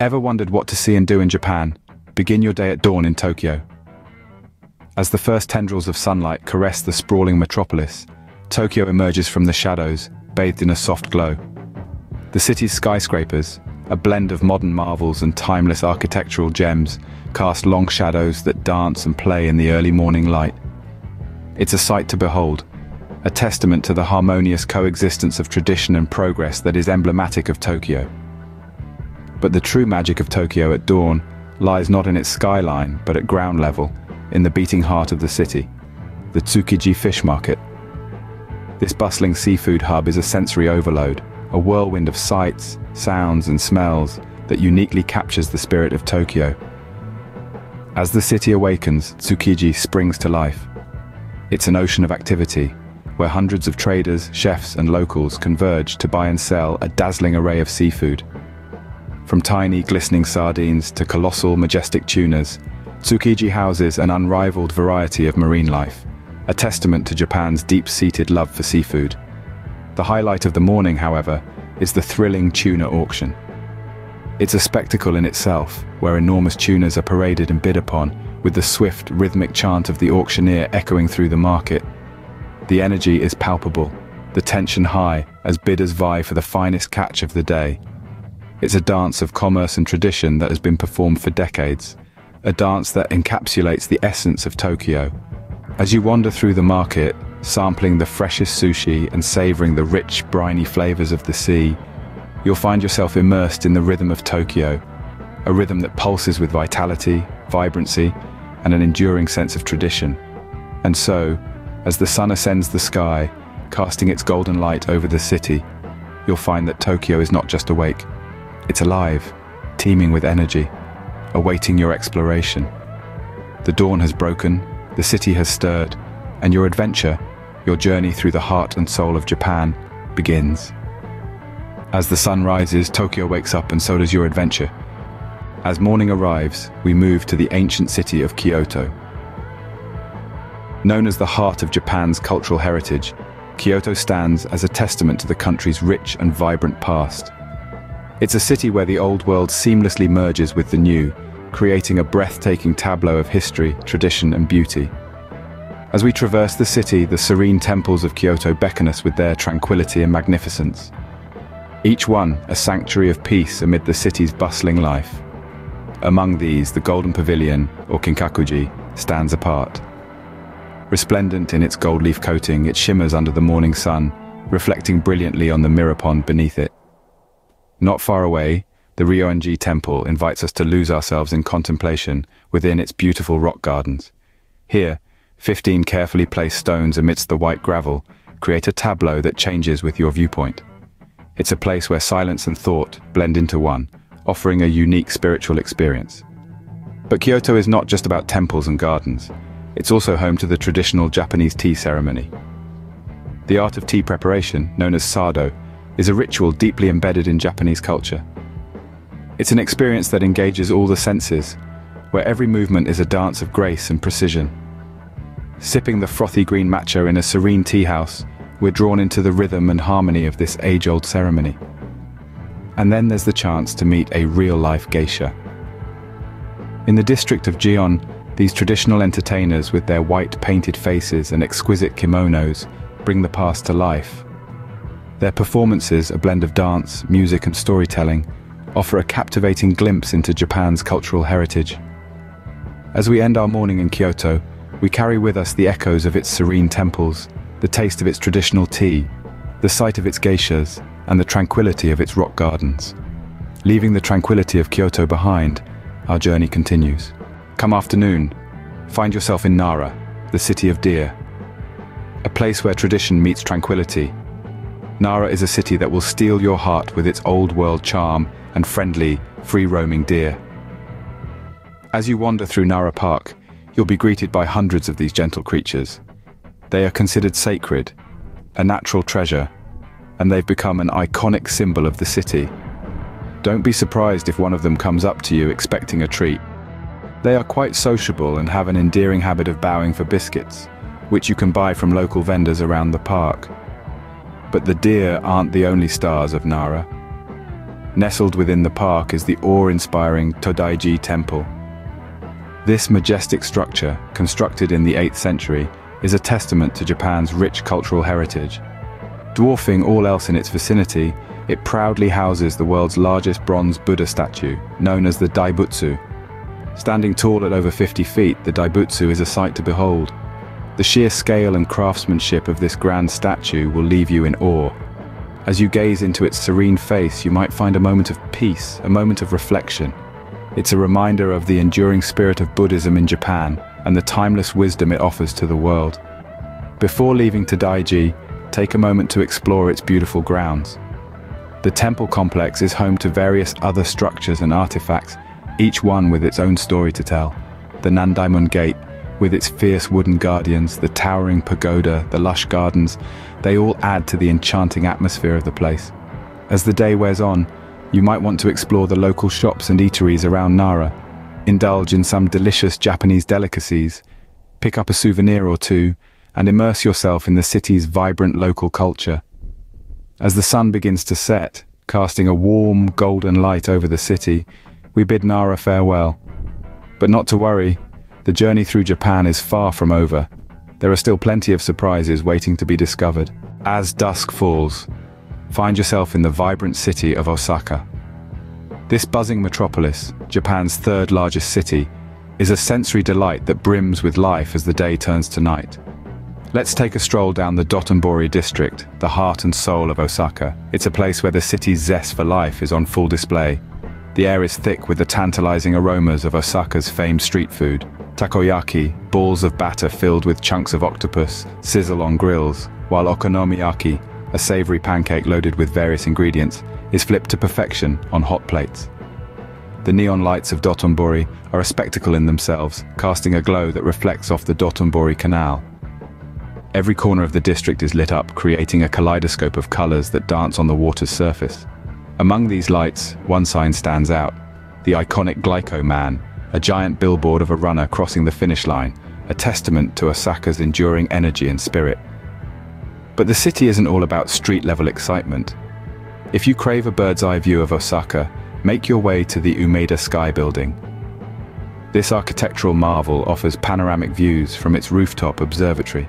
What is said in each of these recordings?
Ever wondered what to see and do in Japan? Begin your day at dawn in Tokyo. As the first tendrils of sunlight caress the sprawling metropolis, Tokyo emerges from the shadows, bathed in a soft glow. The city's skyscrapers, a blend of modern marvels and timeless architectural gems, cast long shadows that dance and play in the early morning light. It's a sight to behold, a testament to the harmonious coexistence of tradition and progress that is emblematic of Tokyo. But the true magic of Tokyo at dawn lies not in its skyline, but at ground level, in the beating heart of the city, the Tsukiji fish market. This bustling seafood hub is a sensory overload, a whirlwind of sights, sounds and smells that uniquely captures the spirit of Tokyo. As the city awakens, Tsukiji springs to life. It's an ocean of activity, where hundreds of traders, chefs and locals converge to buy and sell a dazzling array of seafood. From tiny, glistening sardines to colossal, majestic tunas, Tsukiji houses an unrivaled variety of marine life, a testament to Japan's deep-seated love for seafood. The highlight of the morning, however, is the thrilling tuna auction. It's a spectacle in itself, where enormous tunas are paraded and bid upon, with the swift, rhythmic chant of the auctioneer echoing through the market. The energy is palpable, the tension high, as bidders vie for the finest catch of the day. It's a dance of commerce and tradition that has been performed for decades, a dance that encapsulates the essence of Tokyo. As you wander through the market, sampling the freshest sushi and savoring the rich, briny flavors of the sea, you'll find yourself immersed in the rhythm of Tokyo, a rhythm that pulses with vitality, vibrancy, and an enduring sense of tradition. And so, as the sun ascends the sky, casting its golden light over the city, you'll find that Tokyo is not just awake. It's alive, teeming with energy, awaiting your exploration. The dawn has broken, the city has stirred, and your adventure, your journey through the heart and soul of Japan, begins. As the sun rises, Tokyo wakes up, and so does your adventure. As morning arrives, we move to the ancient city of Kyoto. Known as the heart of Japan's cultural heritage, Kyoto stands as a testament to the country's rich and vibrant past. It's a city where the old world seamlessly merges with the new, creating a breathtaking tableau of history, tradition, and beauty. As we traverse the city, the serene temples of Kyoto beckon us with their tranquility and magnificence. Each one a sanctuary of peace amid the city's bustling life. Among these, the Golden Pavilion, or Kinkakuji, stands apart. Resplendent in its gold leaf coating, it shimmers under the morning sun, reflecting brilliantly on the mirror pond beneath it. Not far away, the Ryoanji Temple invites us to lose ourselves in contemplation within its beautiful rock gardens. Here, 15 carefully placed stones amidst the white gravel create a tableau that changes with your viewpoint. It's a place where silence and thought blend into one, offering a unique spiritual experience. But Kyoto is not just about temples and gardens. It's also home to the traditional Japanese tea ceremony. The art of tea preparation, known as sado, is a ritual deeply embedded in Japanese culture. It's an experience that engages all the senses, where every movement is a dance of grace and precision. Sipping the frothy green matcha in a serene tea house, we're drawn into the rhythm and harmony of this age-old ceremony. And then there's the chance to meet a real-life geisha. In the district of Gion, these traditional entertainers with their white painted faces and exquisite kimonos bring the past to life. Their performances, a blend of dance, music and storytelling, offer a captivating glimpse into Japan's cultural heritage. As we end our morning in Kyoto, we carry with us the echoes of its serene temples, the taste of its traditional tea, the sight of its geishas, and the tranquility of its rock gardens. Leaving the tranquility of Kyoto behind, our journey continues. Come afternoon, find yourself in Nara, the city of deer. A place where tradition meets tranquility. Nara is a city that will steal your heart with its old-world charm and friendly, free-roaming deer. As you wander through Nara Park, you'll be greeted by hundreds of these gentle creatures. They are considered sacred, a natural treasure, and they've become an iconic symbol of the city. Don't be surprised if one of them comes up to you expecting a treat. They are quite sociable and have an endearing habit of bowing for biscuits, which you can buy from local vendors around the park. But the deer aren't the only stars of Nara. Nestled within the park is the awe-inspiring Todaiji Temple. This majestic structure, constructed in the 8th century, is a testament to Japan's rich cultural heritage. Dwarfing all else in its vicinity, it proudly houses the world's largest bronze Buddha statue, known as the Daibutsu. Standing tall at over 50 feet, the Daibutsu is a sight to behold. The sheer scale and craftsmanship of this grand statue will leave you in awe. As you gaze into its serene face, you might find a moment of peace, a moment of reflection. It's a reminder of the enduring spirit of Buddhism in Japan and the timeless wisdom it offers to the world. Before leaving Todaiji, take a moment to explore its beautiful grounds. The temple complex is home to various other structures and artifacts, each one with its own story to tell. The Nandaimon Gate, with its fierce wooden guardians, the towering pagoda, the lush gardens, they all add to the enchanting atmosphere of the place. As the day wears on, you might want to explore the local shops and eateries around Nara, indulge in some delicious Japanese delicacies, pick up a souvenir or two, and immerse yourself in the city's vibrant local culture. As the sun begins to set, casting a warm, golden light over the city, we bid Nara farewell. But not to worry, the journey through Japan is far from over. There are still plenty of surprises waiting to be discovered. As dusk falls, find yourself in the vibrant city of Osaka. This buzzing metropolis, Japan's third largest city, is a sensory delight that brims with life as the day turns to night. Let's take a stroll down the Dotonbori district, the heart and soul of Osaka. It's a place where the city's zest for life is on full display. The air is thick with the tantalizing aromas of Osaka's famed street food. Takoyaki, balls of batter filled with chunks of octopus, sizzle on grills, while okonomiyaki, a savory pancake loaded with various ingredients, is flipped to perfection on hot plates. The neon lights of Dotonbori are a spectacle in themselves, casting a glow that reflects off the Dotonbori Canal. Every corner of the district is lit up, creating a kaleidoscope of colors that dance on the water's surface. Among these lights, one sign stands out: the iconic Glyco Man, a giant billboard of a runner crossing the finish line, a testament to Osaka's enduring energy and spirit. But the city isn't all about street-level excitement. If you crave a bird's-eye view of Osaka, make your way to the Umeda Sky Building. This architectural marvel offers panoramic views from its rooftop observatory.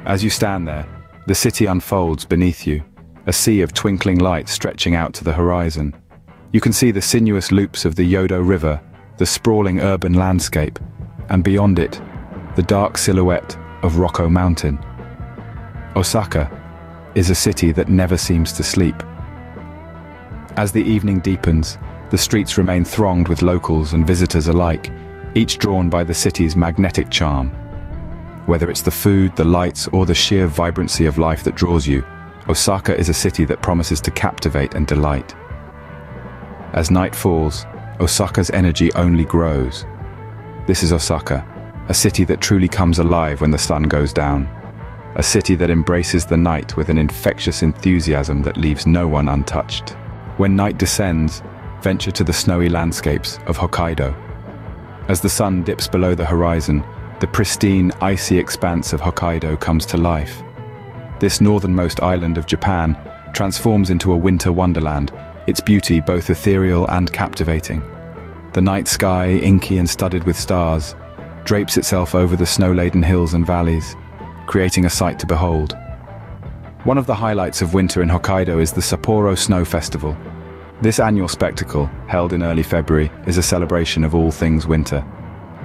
As you stand there, the city unfolds beneath you, a sea of twinkling lights stretching out to the horizon. You can see the sinuous loops of the Yodo River, the sprawling urban landscape, and beyond it, the dark silhouette of Rokko Mountain. Osaka is a city that never seems to sleep. As the evening deepens, the streets remain thronged with locals and visitors alike, each drawn by the city's magnetic charm. Whether it's the food, the lights, or the sheer vibrancy of life that draws you, Osaka is a city that promises to captivate and delight. As night falls, Osaka's energy only grows. This is Osaka, a city that truly comes alive when the sun goes down. A city that embraces the night with an infectious enthusiasm that leaves no one untouched. When night descends, venture to the snowy landscapes of Hokkaido. As the sun dips below the horizon, the pristine, icy expanse of Hokkaido comes to life. This northernmost island of Japan transforms into a winter wonderland, its beauty both ethereal and captivating. The night sky, inky and studded with stars, drapes itself over the snow-laden hills and valleys, creating a sight to behold. One of the highlights of winter in Hokkaido is the Sapporo Snow Festival. This annual spectacle, held in early February, is a celebration of all things winter.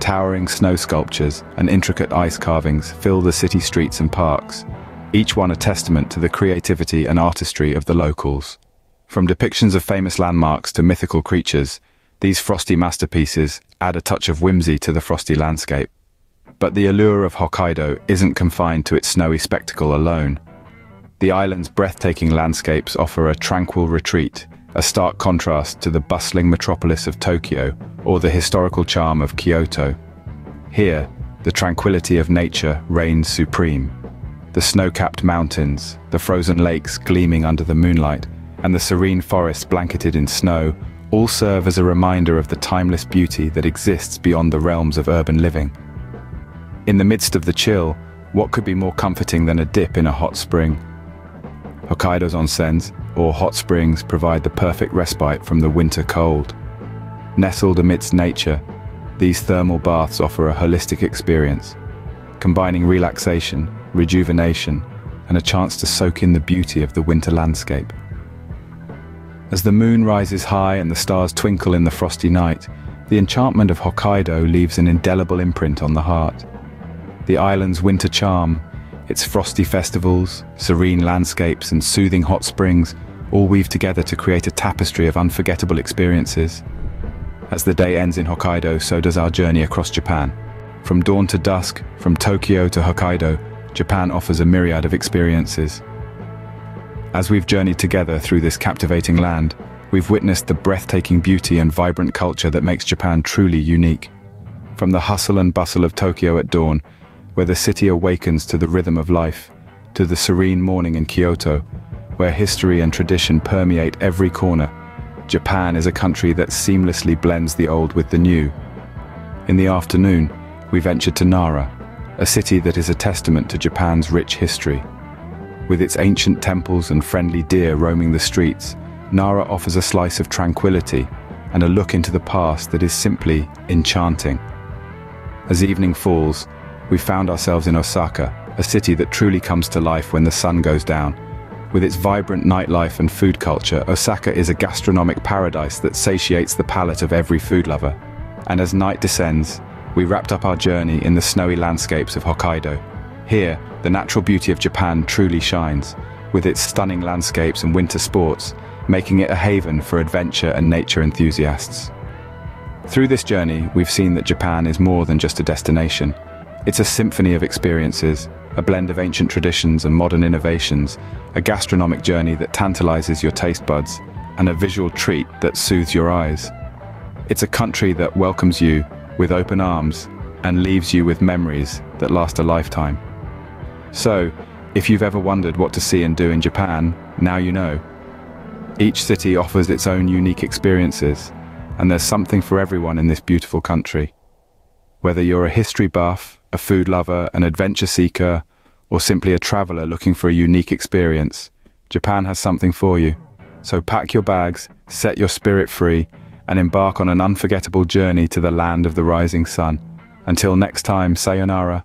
Towering snow sculptures and intricate ice carvings fill the city streets and parks, each one a testament to the creativity and artistry of the locals. From depictions of famous landmarks to mythical creatures, these frosty masterpieces add a touch of whimsy to the frosty landscape. But the allure of Hokkaido isn't confined to its snowy spectacle alone. The island's breathtaking landscapes offer a tranquil retreat, a stark contrast to the bustling metropolis of Tokyo or the historical charm of Kyoto. Here, the tranquility of nature reigns supreme. The snow-capped mountains, the frozen lakes gleaming under the moonlight, and the serene forests blanketed in snow all serve as a reminder of the timeless beauty that exists beyond the realms of urban living. In the midst of the chill, what could be more comforting than a dip in a hot spring? Hokkaido's onsens, or hot springs provide the perfect respite from the winter cold. Nestled amidst nature, these thermal baths offer a holistic experience, combining relaxation, rejuvenation, and a chance to soak in the beauty of the winter landscape. As the moon rises high and the stars twinkle in the frosty night, the enchantment of Hokkaido leaves an indelible imprint on the heart. The island's winter charm, its frosty festivals, serene landscapes, and soothing hot springs all weave together to create a tapestry of unforgettable experiences. As the day ends in Hokkaido, so does our journey across Japan. From dawn to dusk, from Tokyo to Hokkaido, Japan offers a myriad of experiences. As we've journeyed together through this captivating land, we've witnessed the breathtaking beauty and vibrant culture that makes Japan truly unique. From the hustle and bustle of Tokyo at dawn, where the city awakens to the rhythm of life, to the serene morning in Kyoto, where history and tradition permeate every corner, Japan is a country that seamlessly blends the old with the new. In the afternoon, we ventured to Nara, a city that is a testament to Japan's rich history. With its ancient temples and friendly deer roaming the streets, Nara offers a slice of tranquility and a look into the past that is simply enchanting. As evening falls, we found ourselves in Osaka, a city that truly comes to life when the sun goes down. With its vibrant nightlife and food culture, Osaka is a gastronomic paradise that satiates the palate of every food lover. And as night descends, we wrapped up our journey in the snowy landscapes of Hokkaido. Here, the natural beauty of Japan truly shines, with its stunning landscapes and winter sports, making it a haven for adventure and nature enthusiasts. Through this journey, we've seen that Japan is more than just a destination. It's a symphony of experiences, a blend of ancient traditions and modern innovations, a gastronomic journey that tantalizes your taste buds, and a visual treat that soothes your eyes. It's a country that welcomes you with open arms and leaves you with memories that last a lifetime. So, if you've ever wondered what to see and do in Japan, now you know. Each city offers its own unique experiences, and there's something for everyone in this beautiful country. Whether you're a history buff, a food lover, an adventure seeker, or simply a traveler looking for a unique experience, Japan has something for you. So pack your bags, set your spirit free, and embark on an unforgettable journey to the land of the rising sun. Until next time, sayonara.